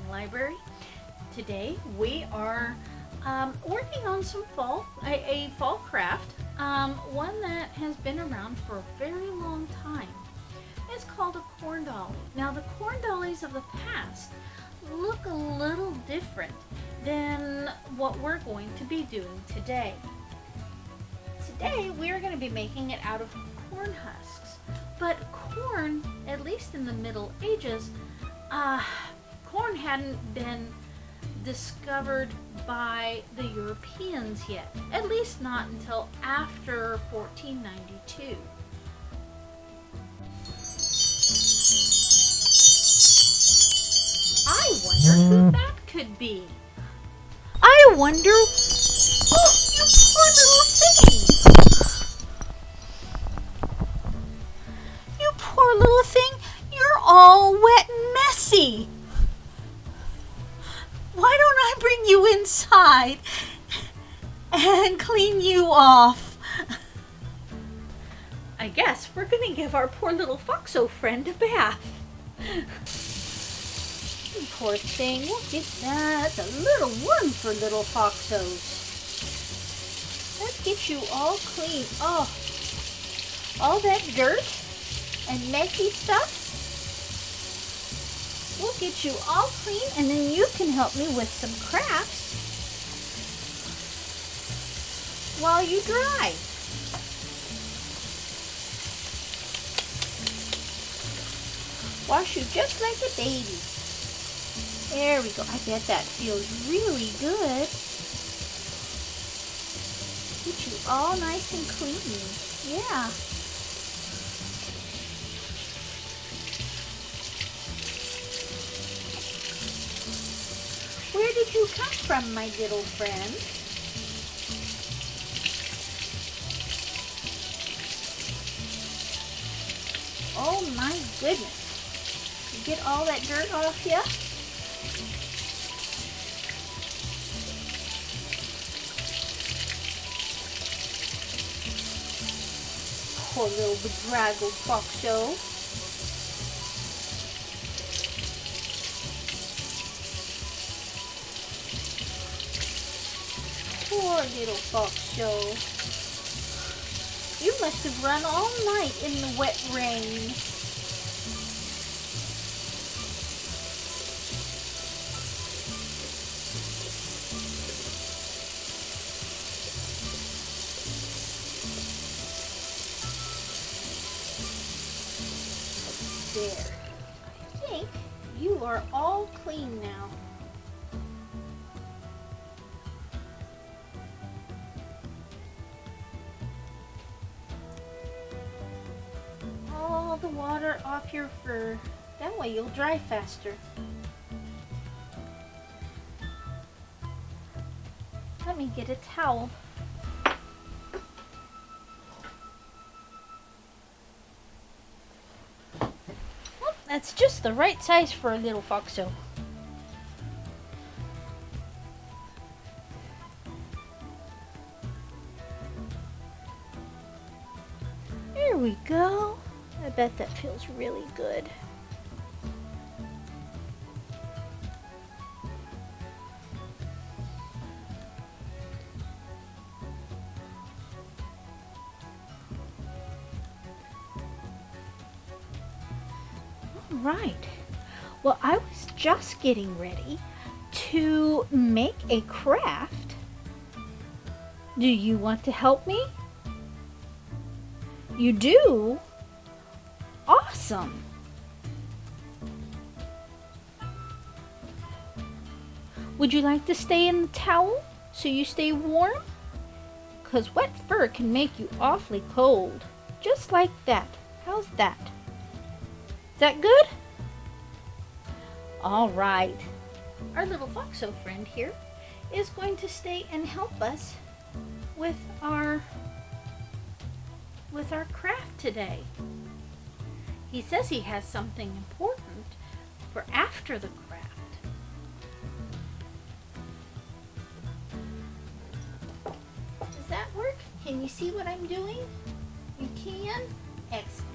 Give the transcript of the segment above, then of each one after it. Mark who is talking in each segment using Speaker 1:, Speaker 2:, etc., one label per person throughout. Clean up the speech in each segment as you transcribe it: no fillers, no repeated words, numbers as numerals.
Speaker 1: Library. Today we are working on some a fall craft, one that has been around for a very long time. It's called a corn dolly. Now the corn dollies of the past look a little different than what we're going to be doing today. Today we are going to be making it out of corn husks, but corn, at least in the Middle Ages, corn hadn't been discovered by the Europeans yet, at least not until after 1492. I wonder who that could be. I wonder... Oh, you poor little thing! You poor little thing, you're all wet and messy. Why don't I bring you inside and clean you off? I guess we're going to give our poor little foxo friend a bath. Poor thing, look at that. It's a little one for little foxos. Let's get you all clean. Oh, all that dirt and messy stuff. We'll get you all clean, and then you can help me with some crafts while you dry. Wash you just like a baby. There we go. I bet that feels really good. Get you all nice and clean. Yeah. Where did you come from, my little friend? Oh my goodness. You get all that dirt off you? Poor little bedraggled foxo. Poor little foxo. You must have run all night in the wet rain. There. I think you are all clean now. All the water off your fur. That way you'll dry faster. Let me get a towel. That's just the right size for a little foxo. There we go. I bet that feels really good. Right. Well, I was just getting ready to make a craft. Do you want to help me? You do? Awesome. Would you like to stay in the towel so you stay warm? 'Cause wet fur can make you awfully cold. Just like that. How's that? Is that good? All right. Our little foxo friend here is going to stay and help us with our craft today. He says he has something important for after the craft. Does that work? Can you see what I'm doing? You can? Excellent.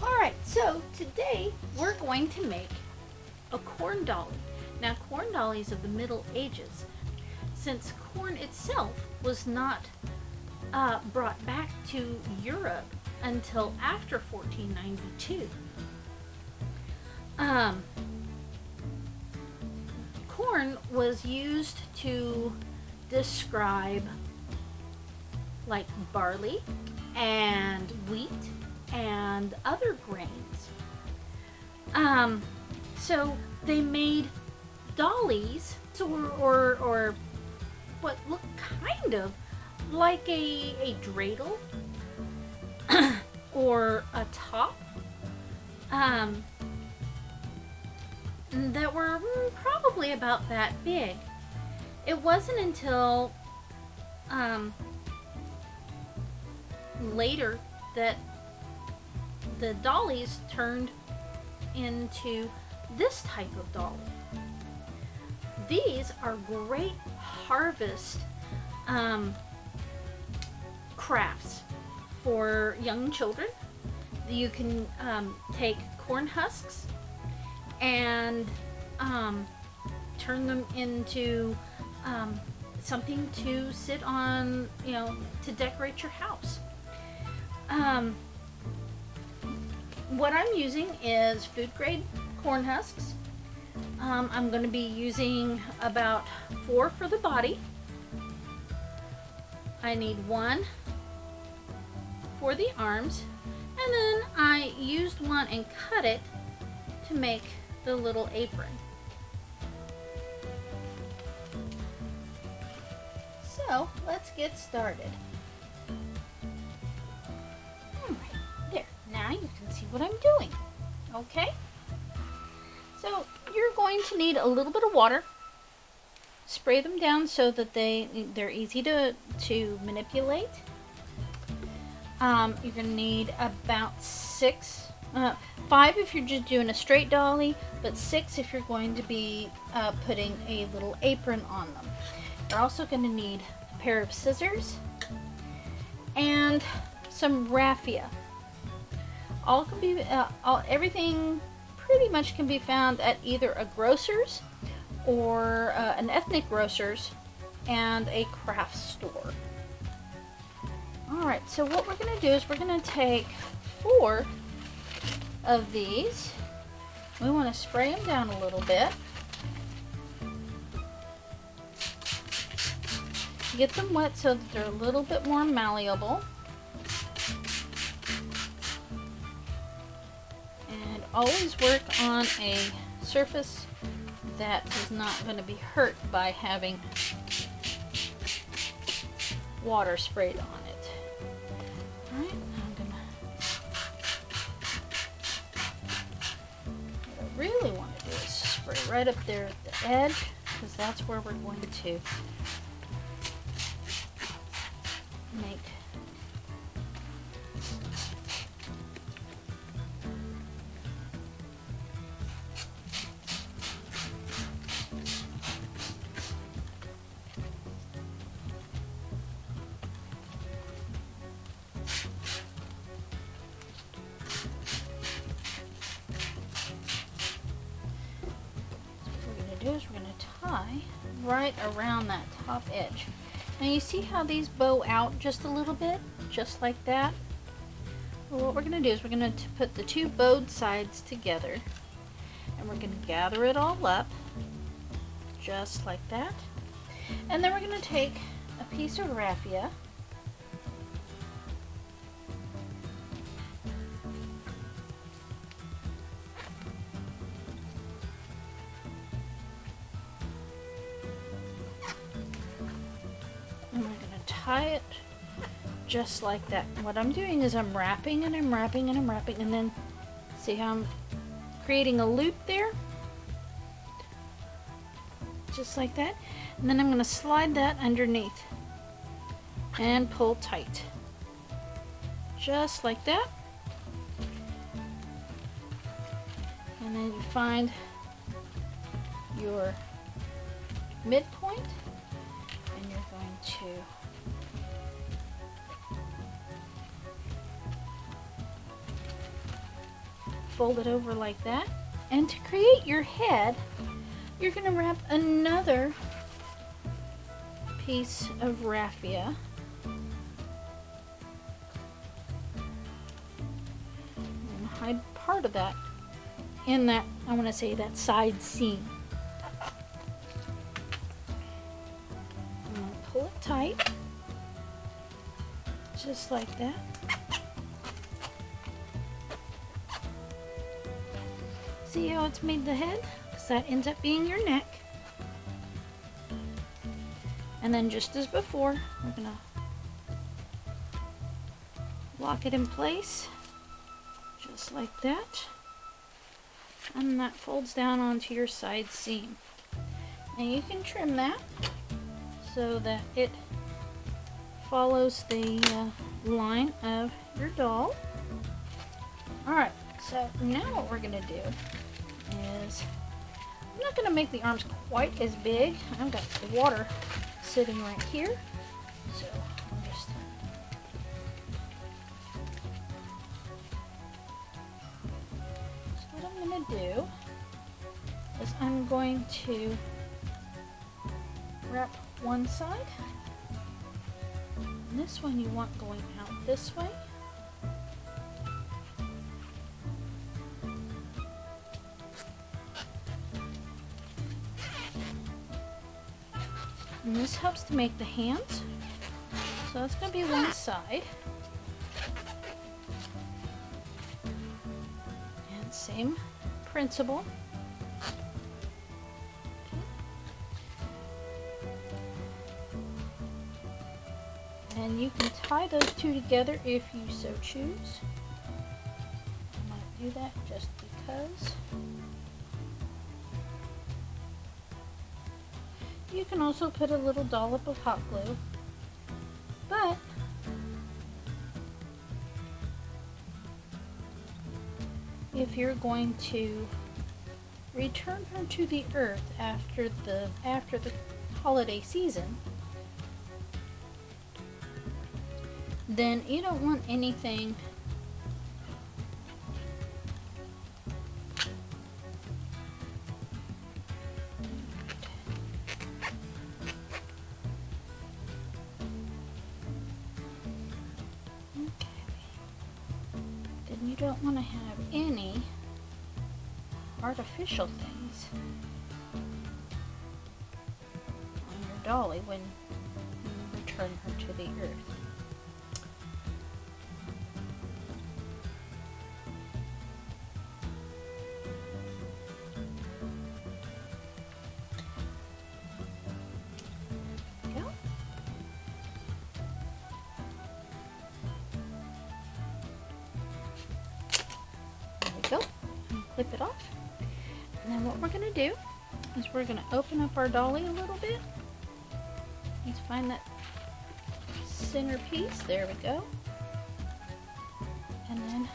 Speaker 1: Alright, So today we're going to make a corn dolly. Now, corn dollies of the Middle Ages, since corn itself was not brought back to Europe until after 1492. Corn was used to describe like barley and wheat and other grains. So they made dollies or what looked kind of like a dreidel or a top that were probably about that big. It wasn't until later that the dollies turned into this type of dolly. These are great harvest crafts for young children. You can take corn husks and turn them into something to sit on, to decorate your house. What I'm using is food grade corn husks. I'm going to be using about 4 for the body. I need 1 for the arms, and then I used one and cut it to make the little apron. So let's get started. Alright, there. Now you can see what I'm doing. Okay? So you're going to need a little bit of water. Spray them down so that they're easy to manipulate. You're going to need about 5 if you're just doing a straight dolly, but 6 if you're going to be putting a little apron on them. You're also going to need a pair of scissors and some raffia. Everything pretty much can be found at either a grocer's or an ethnic grocer's and a craft store. Alright, so what we're going to do is we're going to take 4 of these. We want to spray them down a little bit. Get them wet so that they're a little bit more malleable. And always work on a surface that is not going to be hurt by having water sprayed on it. Alright, what I really want to do is spray right up there at the edge, because that's where we're going to make we're going to tie right around that top edge. Now you see how these bow out just a little bit, just like that? Well, what we're going to do is we're going to put the 2 bowed sides together, and we're going to gather it all up just like that. And then we're going to take a piece of raffia and we're going to tie it just like that. What I'm doing is I'm wrapping and I'm wrapping and I'm wrapping, and then see how I'm creating a loop there? Just like that. And then I'm going to slide that underneath and pull tight. Just like that. And then you find your midpoint, and you're going to fold it over like that. And to create your head, you're going to wrap another piece of raffia and hide part of that in that, I want to say, that side seam. I'm going to pull it tight, just like that. See how it's made the head? Because that ends up being your neck. And then just as before, we're going to lock it in place, just like that. And that folds down onto your side seam. And you can trim that so that it follows the line of your doll. Alright, so now what we're going to do is, I'm not going to make the arms quite as big. I've got the water sitting right here, so I'll just what I'm going to do is I'm going to wrap one side, and this one you want going out this way. And this helps to make the hands. So that's going to be one side. And same principle. Okay. And you can tie those two together if you so choose. I might do that just because. You can also put a little dollop of hot glue, but if you're going to return her to the earth after the holiday season, then you don't want anything don't want to have any artificial things on your dolly when you return her to the earth. Go. Clip it off. And then what we're going to do is we're going to open up our dolly a little bit. Let's find that center piece. There we go. And then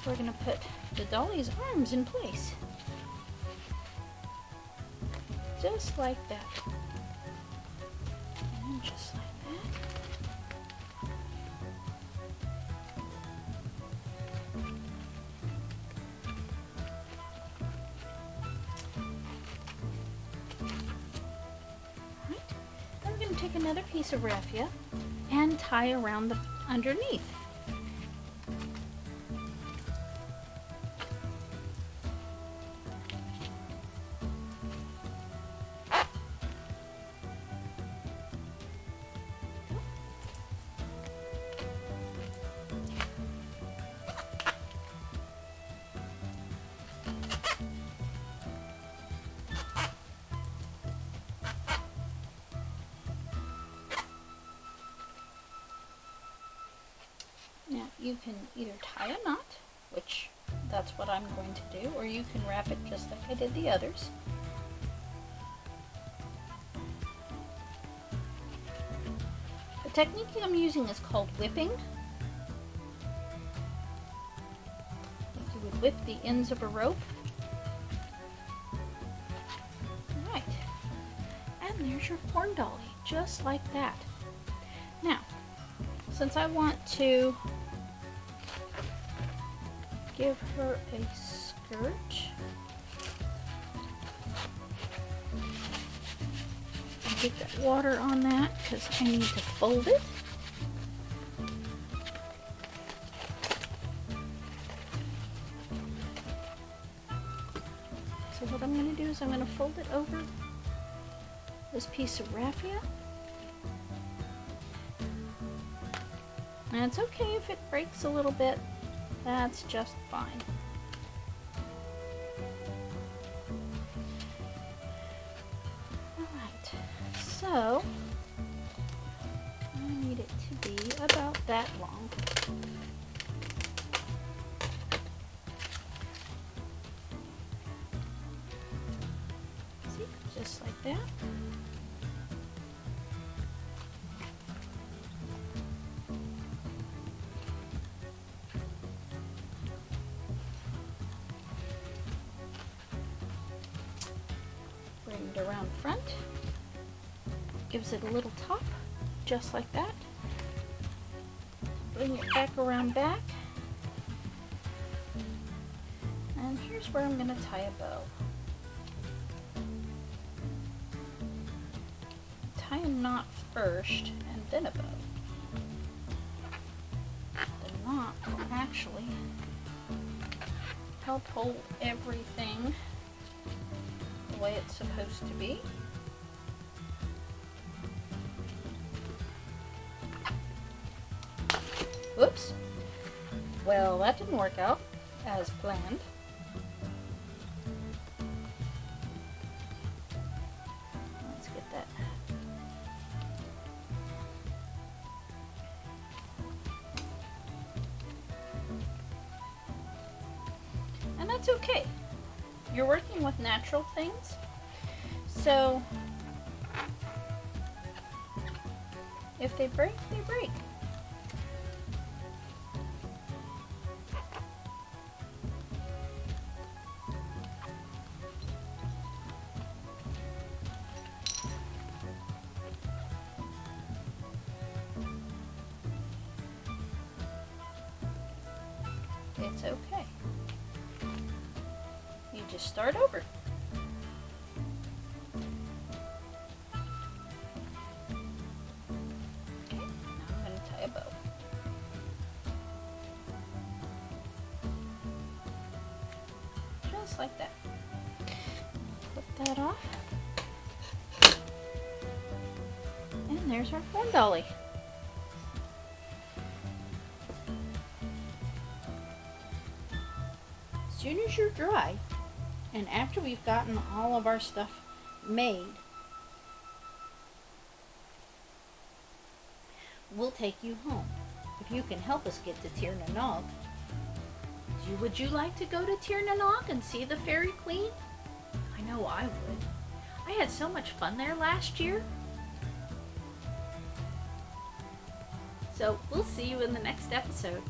Speaker 1: we're going to put the dolly's arms in place. Just like that. And just like that. Take another piece of raffia and tie around the underneath. Now you can either tie a knot, which that's what I'm going to do, or you can wrap it just like I did the others. The technique I'm using is called whipping. Like you would whip the ends of a rope. Right. And there's your corn dolly, just like that. Now, since I want to give her a skirt. Get that water on that because I need to fold it. So what I'm going to do is I'm going to fold it over this piece of raffia. And it's okay if it breaks a little bit. That's just fine. Alright, so I need it to be about that long. See, just like that. Bring it around front, gives it a little top, just like that. Bring it back around back, and here's where I'm going to tie a bow. Tie a knot first, and then a bow. The knot will actually help hold everything the way it's supposed to be. Whoops. Well, that didn't work out as planned. Let's get that. And that's okay. You're working with natural things, so if they break, they break. It's okay. You just start over. Okay, now I'm going to tie a bow. Just like that. Put that off. And there's our phone dolly. As soon as you're dry, and after we've gotten all of our stuff made, we'll take you home. If you can help us get to Tir-na-Nog. Would you like to go to Tir-na-Nog and see the Fairy Queen? I know I would. I had so much fun there last year. So we'll see you in the next episode.